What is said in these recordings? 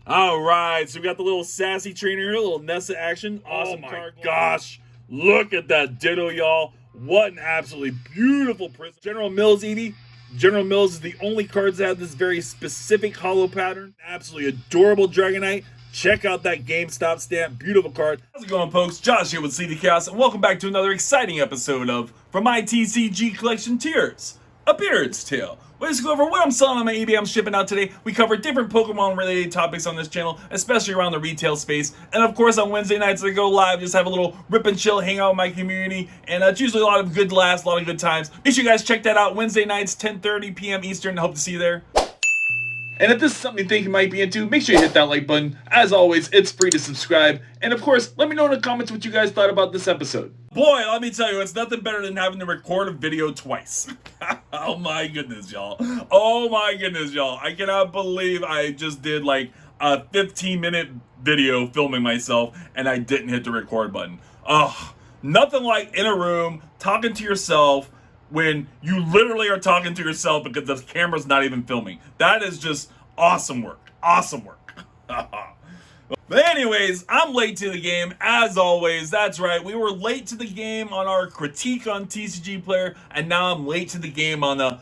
All right, so we got the little sassy trainer here, a little Nessa action. Awesome card. Gosh, look at that Ditto, y'all. What an absolutely beautiful prism. General Mills, Eevee. General Mills is the only cards that have this very specific hollow pattern. Absolutely adorable Dragonite. Check out that GameStop stamp. Beautiful card. How's it going, folks? Josh here with CD Chaos, and welcome back to another exciting episode of From My TCG Collection Tiers, A Beard's Tale. Let's go over what I'm selling on my eBay I'm shipping out today. We cover different Pokemon related topics on this channel, especially around the retail space. And of course on Wednesday nights I go live, just have a little rip and chill, hang out with my community. And it's usually a lot of good laughs, a lot of good times. Make sure you guys check that out Wednesday nights, 10:30 p.m. Eastern. I hope to see you there. And if this is something you think you might be into, make sure you hit that like button. As always, it's free to subscribe. And of course, let me know in the comments what you guys thought about this episode. Boy, let me tell you, it's nothing better than having to record a video twice. Oh my goodness, y'all. Oh my goodness, y'all. I cannot believe I just did like a 15-minute video filming myself and I didn't hit the record button. Ugh, nothing like in a room talking to yourself when you literally are talking to yourself because the camera's not even filming. That is just awesome work. Awesome work. But anyways, I'm late to the game, as always. That's right, we were late to the game on our critique on TCGplayer, and now I'm late to the game on the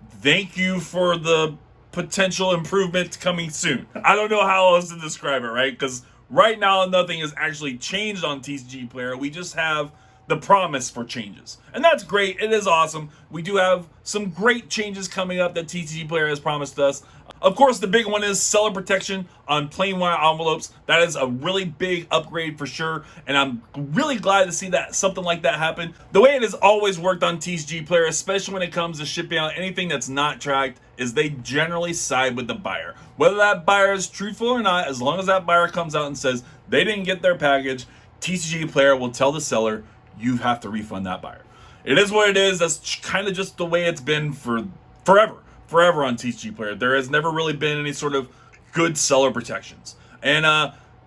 thank you for the potential improvement coming soon. I don't know how else to describe it, right? Because right now, nothing has actually changed on TCGplayer. We just have the promise for changes. And that's great. It is awesome. We do have some great changes coming up that TCGplayer has promised us. Of course, the big one is seller protection on plain white envelopes. That is a really big upgrade for sure, and I'm really glad to see that something like that happen. The way it has always worked on TCGplayer, especially when it comes to shipping out anything that's not tracked, is they generally side with the buyer. Whether that buyer is truthful or not, as long as that buyer comes out and says they didn't get their package, TCGplayer will tell the seller, you have to refund that buyer. It is what it is. That's kind of just the way it's been for forever on TCGplayer. There has never really been any sort of good seller protections. And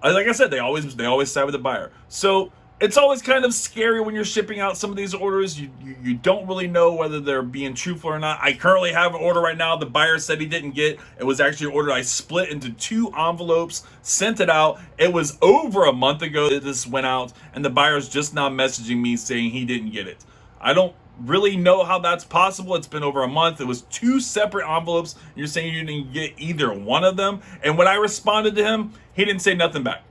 like I said, they always side with the buyer. So it's always kind of scary when you're shipping out some of these orders. You don't really know whether they're being truthful or not. I currently have an order right now the buyer said he didn't get. It was actually an order I split into 2 envelopes, sent it out. It was over a month ago that this went out, and the buyer's just now messaging me saying he didn't get it. I don't really know how that's possible. It's been over a month. It was 2 separate envelopes. You're saying you didn't get either one of them. And when I responded to him, he didn't say nothing back.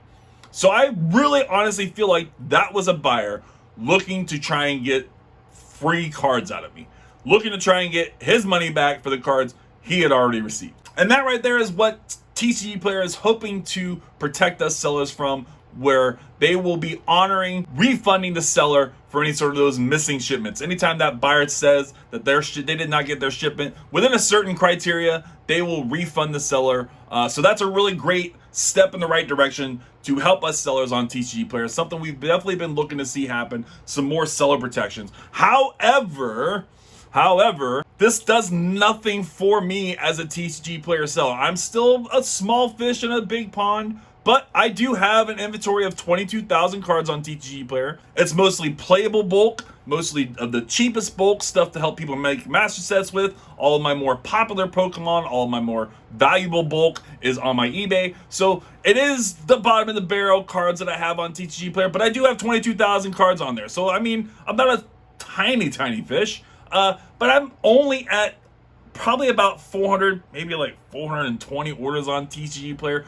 So I really honestly feel like that was a buyer looking to try and get free cards out of me, looking to try and get his money back for the cards he had already received. And that right there is what TCGplayer is hoping to protect us sellers from, where they will be honoring refunding the seller for any sort of those missing shipments. Anytime that buyer says that they did not get their shipment within a certain criteria, they will refund the seller. So that's a really great step in the right direction to help us sellers on TCGplayer. Something we've definitely been looking to see happen. Some more seller protections. However, this does nothing for me as a TCGplayer seller. I'm still a small fish in a big pond, but I do have an inventory of 22,000 cards on TCGplayer. It's mostly playable bulk, mostly of the cheapest bulk stuff to help people make master sets with. All of my more popular Pokemon, all of my more valuable bulk is on my eBay. So it is the bottom of the barrel cards that I have on TCGplayer, but I do have 22,000 cards on there. So I mean, I'm not a tiny fish, but I'm only at probably about 400, maybe like 420 orders on TCGplayer.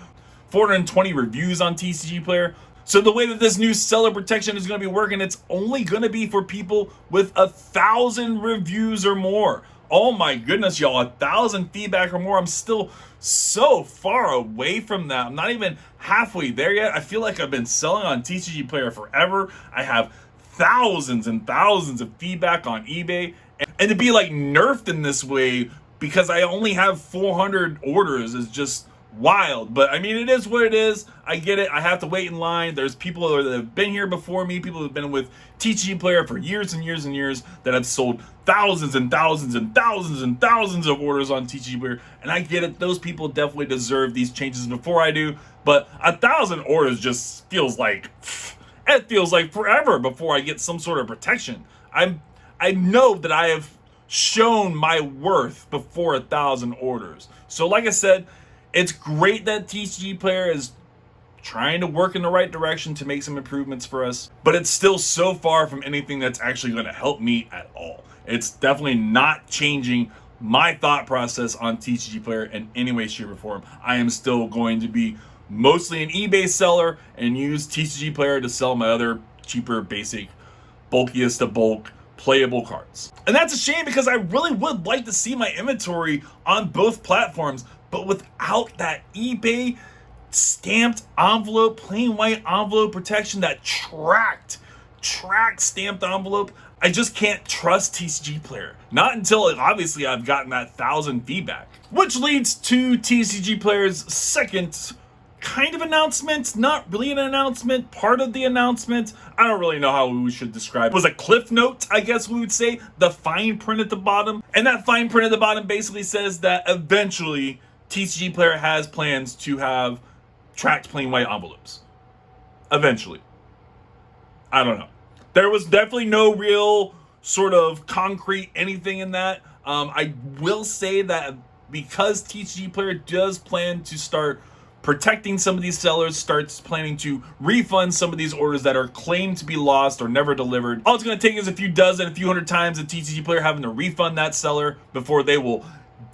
420 reviews on TCGplayer. So the way that this new seller protection is going to be working, it's only going to be for people with 1,000 reviews or more. Oh my goodness, y'all, 1,000 feedback or more. I'm still so far away from that. I'm not even halfway there yet. I feel like I've been selling on TCGplayer forever. I have thousands and thousands of feedback on eBay. And to be like nerfed in this way because I only have 400 orders is just wild. But I mean, it is what it is. I get it. I have to wait in line. There's people that have been here before me, people who have been with TCGplayer for years and years and years that have sold thousands and thousands and thousands and thousands of orders on TCGplayer. And I get it. Those people definitely deserve these changes before I do. But 1,000 orders just feels like forever before I get some sort of protection. I know that I have shown my worth before 1,000 orders. So like I said, It's great that TCGplayer is trying to work in the right direction to make some improvements for us, but it's still so far from anything that's actually going to help me at all. It's definitely not changing my thought process on TCGplayer in any way, shape, or form. I am still going to be mostly an eBay seller and use TCGplayer to sell my other cheaper, basic, bulkiest of bulk playable cards. And that's a shame because I really would like to see my inventory on both platforms, but without that eBay stamped envelope, plain white envelope protection, that tracked stamped envelope, I just can't trust TCGplayer. Not until obviously I've gotten that 1,000 feedback. Which leads to TCGplayer's second kind of announcement, not really an announcement, part of the announcement. I don't really know how we should describe it. It was a cliff note, I guess we would say, the fine print at the bottom. And that fine print at the bottom basically says that eventually TCGplayer has plans to have tracked plain white envelopes. Eventually. I don't know. There was definitely no real sort of concrete anything in that. I will say that because TCGplayer does plan to start protecting some of these sellers, starts planning to refund some of these orders that are claimed to be lost or never delivered. All it's going to take is a few dozen, a few hundred times of TCGplayer having to refund that seller before they will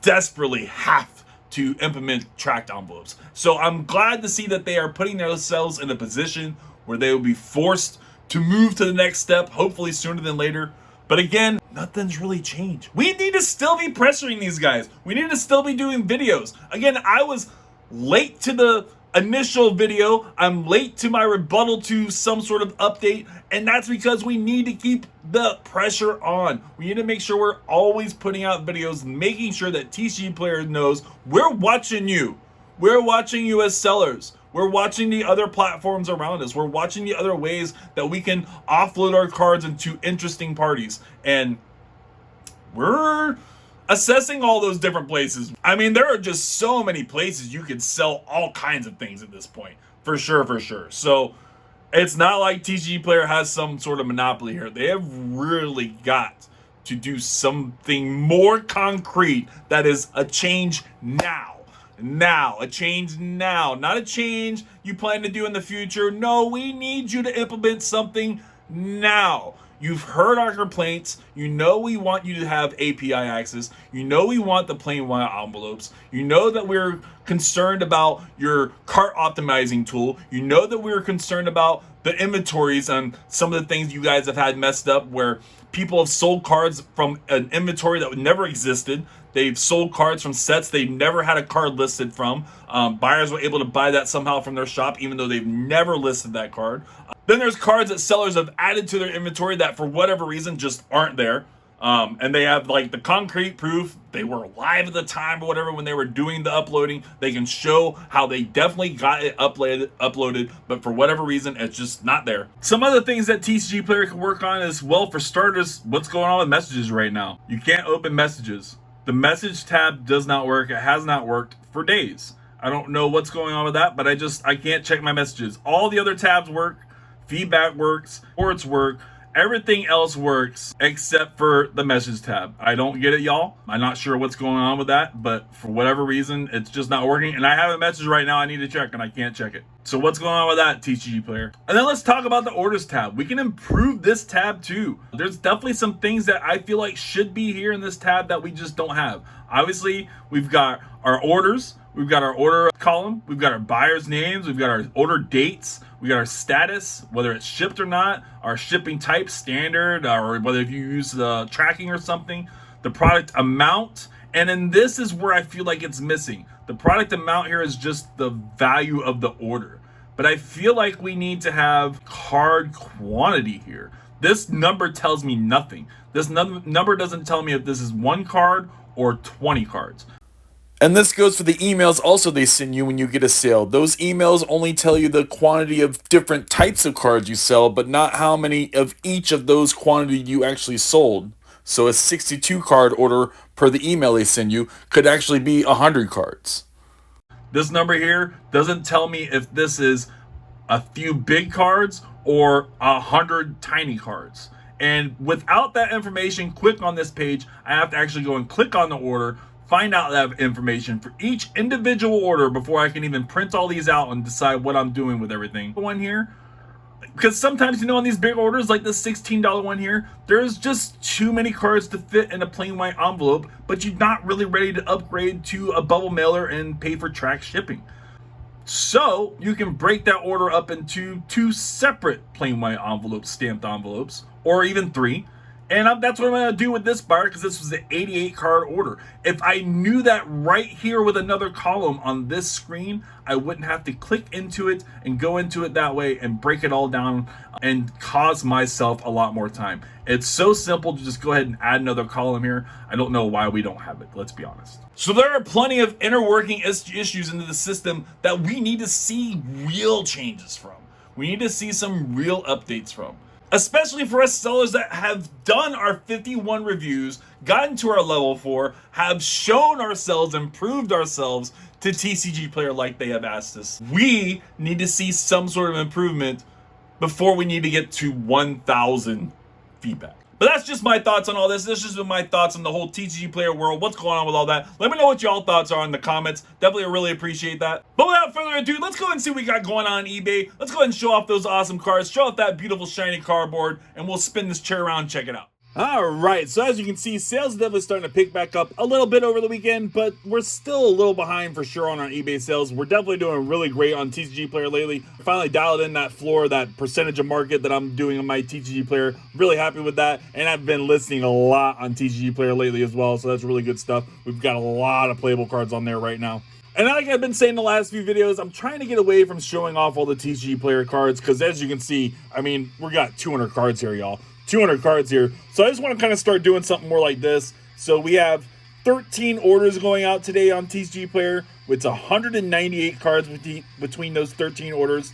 desperately have to implement tracked envelopes. So I'm glad to see that they are putting themselves in a position where they will be forced to move to the next step, hopefully sooner than later. But again, nothing's really changed. We need to still be pressuring these guys. We need to still be doing videos. Again, I was late to the initial video. I'm late to my rebuttal to some sort of update, and that's because we need to keep the pressure on. We need to make sure we're always putting out videos, making sure that TCGplayer knows we're watching you. We're watching you as sellers. We're watching the other platforms around us. We're watching the other ways that we can offload our cards into interesting parties. And we're assessing all those different places. I mean, there are just so many places you could sell all kinds of things at this point. For sure. So it's not like TCGplayer has some sort of monopoly here. They have really got to do something more concrete that is a change now. A change now, not a change you plan to do in the future. No, we need you to implement something now. You've heard our complaints. You know we want you to have API access. You know we want the plain white envelopes. You know that we're concerned about your cart optimizing tool. You know that we're concerned about the inventories on some of the things you guys have had messed up where people have sold cards from an inventory that never existed. They've sold cards from sets they've never had a card listed from. Buyers were able to buy that somehow from their shop, even though they've never listed that card. Then there's cards that sellers have added to their inventory that for whatever reason just aren't there. And they have like the concrete proof. They were live at the time or whatever when they were doing the uploading. They can show how they definitely got it uploaded, but for whatever reason, it's just not there. Some other things that TCGplayer can work on is, well, for starters, what's going on with messages right now? You can't open messages. The message tab does not work. It has not worked for days. I don't know what's going on with that, but I can't check my messages. All the other tabs work. Feedback works. Reports work. Everything else works except for the message tab. I don't get it, y'all. I'm not sure what's going on with that, but for whatever reason, it's just not working. And I have a message right now I need to check, and I can't check it. So what's going on with that, TCGplayer? And then let's talk about the orders tab. We can improve this tab too. There's definitely some things that I feel like should be here in this tab that we just don't have. Obviously, we've got our orders. We've got our order column. We've got our buyers' names. We've got our order dates. We got our status, whether it's shipped or not, our shipping type, standard, or whether if you use the tracking or something, the product amount. And then this is where I feel like it's missing. The product amount here is just the value of the order. But I feel like we need to have card quantity here. This number tells me nothing. This number doesn't tell me if this is 1 card or 20 cards. And this goes for the emails also they send you when you get a sale. Those emails only tell you the quantity of different types of cards you sell, but not how many of each of those quantity you actually sold. So a 62 card order per the email they send you could actually be 100 cards. This number here doesn't tell me if this is a few big cards or 100 tiny cards. And without that information, click on this page. I have to actually go and click on the order, find out that information for each individual order before I can even print all these out and decide what I'm doing with everything. One here, because sometimes, you know, on these big orders like the $16 one here, there's just too many cards to fit in a plain white envelope, but you're not really ready to upgrade to a bubble mailer and pay for track shipping. So you can break that order up into 2 separate plain white envelopes, stamped envelopes, or even 3. And that's what I'm going to do with this buyer, because this was an 88 card order. If I knew that right here with another column on this screen, I wouldn't have to click into it and go into it that way and break it all down and cause myself a lot more time. It's so simple to just go ahead and add another column here. I don't know why we don't have it, let's be honest. So there are plenty of inner working issues into the system that we need to see real changes from. We need to see some real updates from. Especially for us sellers that have done our 51 reviews, gotten to our level 4, have shown ourselves, improved ourselves to TCGplayer like they have asked us. We need to see some sort of improvement before we need to get to 1,000 feedback. But that's just my thoughts on all this. This has just been my thoughts on the whole TCGplayer world. What's going on with all that? Let me know what y'all thoughts are in the comments. Definitely really appreciate that. But without further ado, let's go and see what we got going on eBay. Let's go ahead and show off those awesome cards. Show off that beautiful shiny cardboard. And we'll spin this chair around and check it out. All right, so as you can see, sales are definitely starting to pick back up a little bit over the weekend, but we're still a little behind for sure on our eBay sales. We're definitely doing really great on TCGplayer lately. I finally dialed in that floor, that percentage of market that I'm doing on my TCGplayer. Really happy with that, and I've been listing a lot on TCGplayer lately as well, so that's really good stuff. We've got a lot of playable cards on there right now. And like I've been saying in the last few videos, I'm trying to get away from showing off all the TCGplayer cards, because as you can see, I mean, we got 200 cards here, y'all. 200 cards here. So I just want to kind of start doing something more like this. So we have 13 orders going out today on TCGplayer. It's 198 cards between those 13 orders.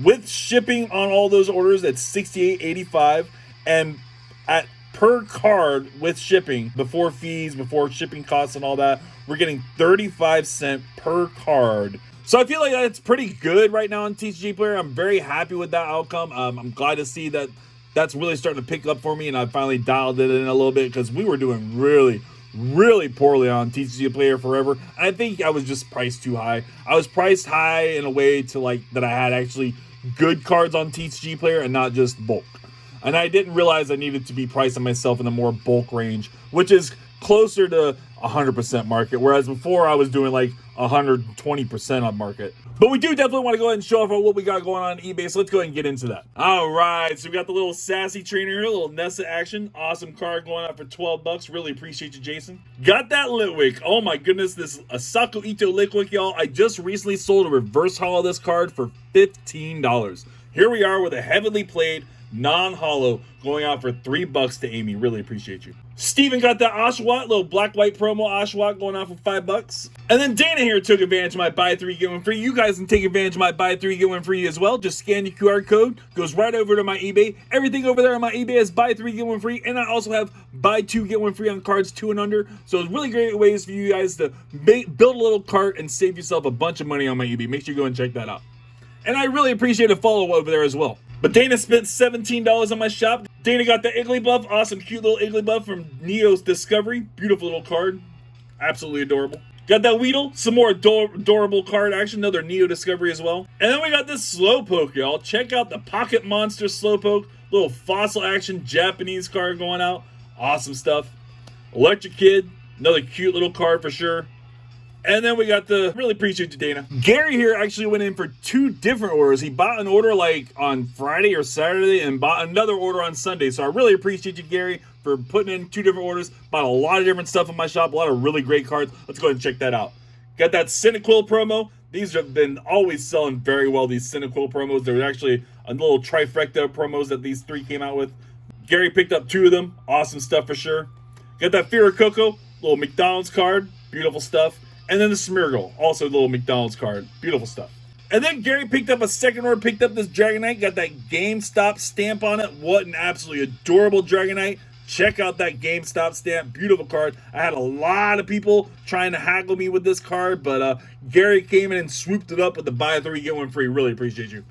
With shipping on all those orders, that's $68.85. And at per card with shipping, before fees, before shipping costs and all that, we're getting 35 cents per card. So I feel like that's pretty good right now on TCGplayer. I'm very happy with that outcome. I'm glad to see that that's really starting to pick up for me, and I finally dialed it in a little bit, because we were doing really poorly on TCGplayer forever. And I think I was just priced too high. I was priced high in a way to like that I had actually good cards on TCGplayer and not just bulk. And I didn't realize I needed to be pricing myself in a more bulk range, which is closer to 100% market, whereas before I was doing like 120% on market. But we do definitely want to go ahead and show off what we got going on eBay, so let's go ahead and get into that. All right, so we got the little sassy trainer here, a little Nessa action. Awesome card going out for 12 bucks. Really appreciate you, Jason. Got that Litwick. Oh my goodness, this Asako Ito Litwick, y'all. I just recently sold a reverse holo of this card for $15. Here we are with a heavily played non-holo going out for 3 bucks to Amy. Really appreciate you. Steven got that Oshawott, little black-white promo Oshawott going out for 5 bucks. And then Dana here took advantage of my buy 3 get 1 free. You guys can take advantage of my buy 3 get 1 free as well. Just scan your QR code, goes right over to my eBay. Everything over there on my eBay is buy 3 get 1 free, and I also have buy 2 get 1 free on cards 2 and under. So it's really great ways for you guys to build a little cart and save yourself a bunch of money on my eBay. Make sure you go and check that out. And I really appreciate a follow over there as well. But Dana spent $17 on my shop. Dana got the Igglybuff, awesome, cute little Igglybuff from Neo's Discovery. Beautiful little card. Absolutely adorable. Got that Weedle, some more adorable card action, another Neo Discovery as well. And then we got this Slowpoke, y'all. Check out the Pocket Monster Slowpoke. Little fossil action Japanese card going out. Awesome stuff. Electric Kid, another cute little card for sure. And then we got the, really appreciate you, Dana. Gary here actually went in for 2 different orders. He bought an order like on Friday or Saturday and bought another order on Sunday. So I really appreciate you, Gary, for putting in 2 different orders. Bought a lot of different stuff in my shop, a lot of really great cards. Let's go ahead and check that out. Got that Cyndaquil promo. These have been always selling very well, these Cyndaquil promos. There was actually a little trifecta promos that these 3 came out with. Gary picked up 2 of them. Awesome stuff for sure. Got that Fear of Coco, little McDonald's card. Beautiful stuff. And then the Smeargle, also a little McDonald's card. Beautiful stuff. And then Gary picked up a second order, picked up this Dragonite, got that GameStop stamp on it. What an absolutely adorable Dragonite. Check out that GameStop stamp. Beautiful card. I had a lot of people trying to haggle me with this card, but Gary came in and swooped it up with the buy 3, get 1 free. Really appreciate you.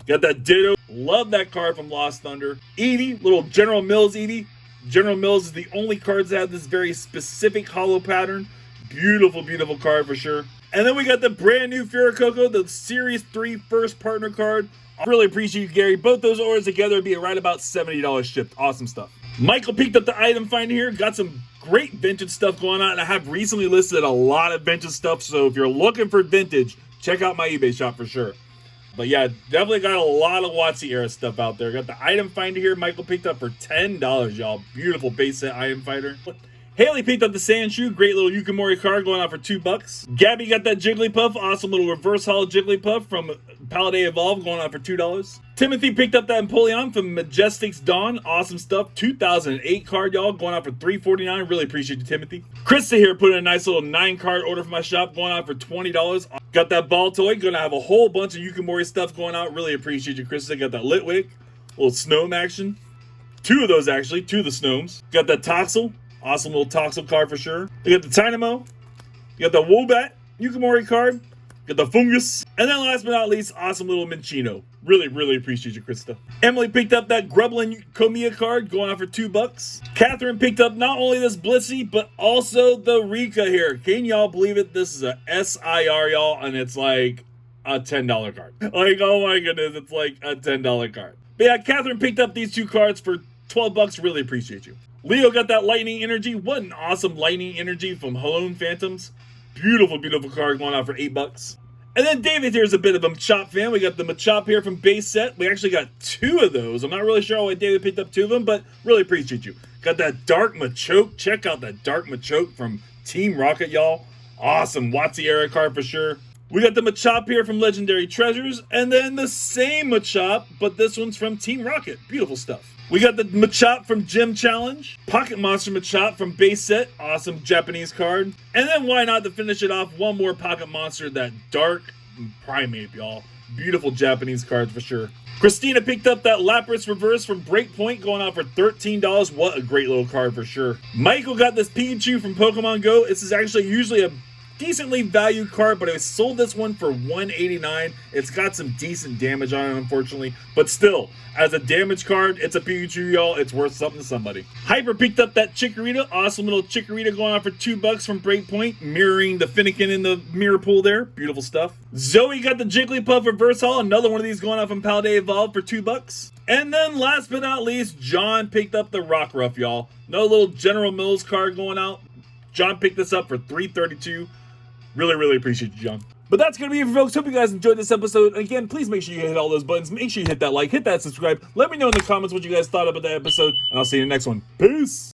Got that Ditto. Love that card from Lost Thunder. Eevee, little General Mills Eevee. General Mills is the only cards that have this very specific holo pattern. Beautiful, beautiful card for sure. And then we got the brand new Firacoco, the Series 3 first partner card. I really appreciate you, Gary. Both those orders together would be right about $70 shipped. Awesome stuff. Michael picked up the item finder here. Got some great vintage stuff going on. And I have recently listed a lot of vintage stuff. So if you're looking for vintage, check out my eBay shop for sure. But yeah, definitely got a lot of WotC era stuff out there. Got the item finder here. Michael picked up for $10, y'all. Beautiful base set item finder. Haley picked up the Sandshoe, great little Yukimori card going out for $2. Gabby got that Jigglypuff, awesome little reverse holo Jigglypuff from Paladay Evolve going out for $2. Timothy picked up that Empoleon from Majestic's Dawn, awesome stuff, 2008 card, y'all, going out for $3.49. Really appreciate you, Timothy. Krista here put in a nice little 9-card order for my shop, going out for $20. Got that ball toy, gonna have a whole bunch of Yukimori stuff going out. Really appreciate you, Krista. Got that Litwick, little Snome action. 2 of those actually, 2 of the Snomes. Got that Toxel. Awesome little Toxel card for sure. You got the Tynamo. You got the Woobat Yukimori card. You got the Fungus. And then last but not least, awesome little Minchino. Really, really appreciate you, Krista. Emily picked up that Grublin Komiya card going out for $2. Catherine picked up not only this Blissey, but also the Rika here. Can y'all believe it? This is a SIR, y'all, and it's like a $10 card. Like, oh my goodness, it's like a $10 card. But yeah, Catherine picked up these 2 cards for $12. Really appreciate you. Leo got that Lightning Energy. What an awesome Lightning Energy from Halone Phantoms. Beautiful, beautiful card going out for $8. And then David here is a bit of a Machop fan. We got the Machop here from Base Set. We actually got 2 of those. I'm not really sure why David picked up 2 of them, but really appreciate you. Got that Dark Machoke. Check out that Dark Machoke from Team Rocket, y'all. Awesome WotC era card for sure. We got the Machop here from Legendary Treasures. And then the same Machop, but this one's from Team Rocket. Beautiful stuff. We got the Machop from Gym Challenge, Pocket Monster Machop from Base Set, awesome Japanese card. And then why not to finish it off, one more Pocket Monster, that Dark Primate, y'all. Beautiful Japanese cards for sure. Christina picked up that Lapras Reverse from Breakpoint going out for $13. What a great little card for sure. Michael got this Pikachu from Pokemon Go. This is actually usually a decently valued card, but I sold this one for $189. It's got some decent damage on it, unfortunately, but still, as a damage card, it's a Pikachu, y'all. It's worth something to somebody. Hyper picked up that Chikorita, awesome little Chikorita going on for $2 from Breakpoint, mirroring the Finnegan in the mirror pool there. Beautiful stuff. Zoe got the Jigglypuff Reverse Holo, another one of these going on from Paladay Evolve for $2. And then last but not least, John picked up the Rockruff, y'all. Another little General Mills card going out. John picked this up for $3.32. Really, really appreciate you, John. But that's going to be it, folks. Hope you guys enjoyed this episode. And again, please make sure you hit all those buttons. Make sure you hit that like, hit that subscribe. Let me know in the comments what you guys thought about that episode. And I'll see you in the next one. Peace.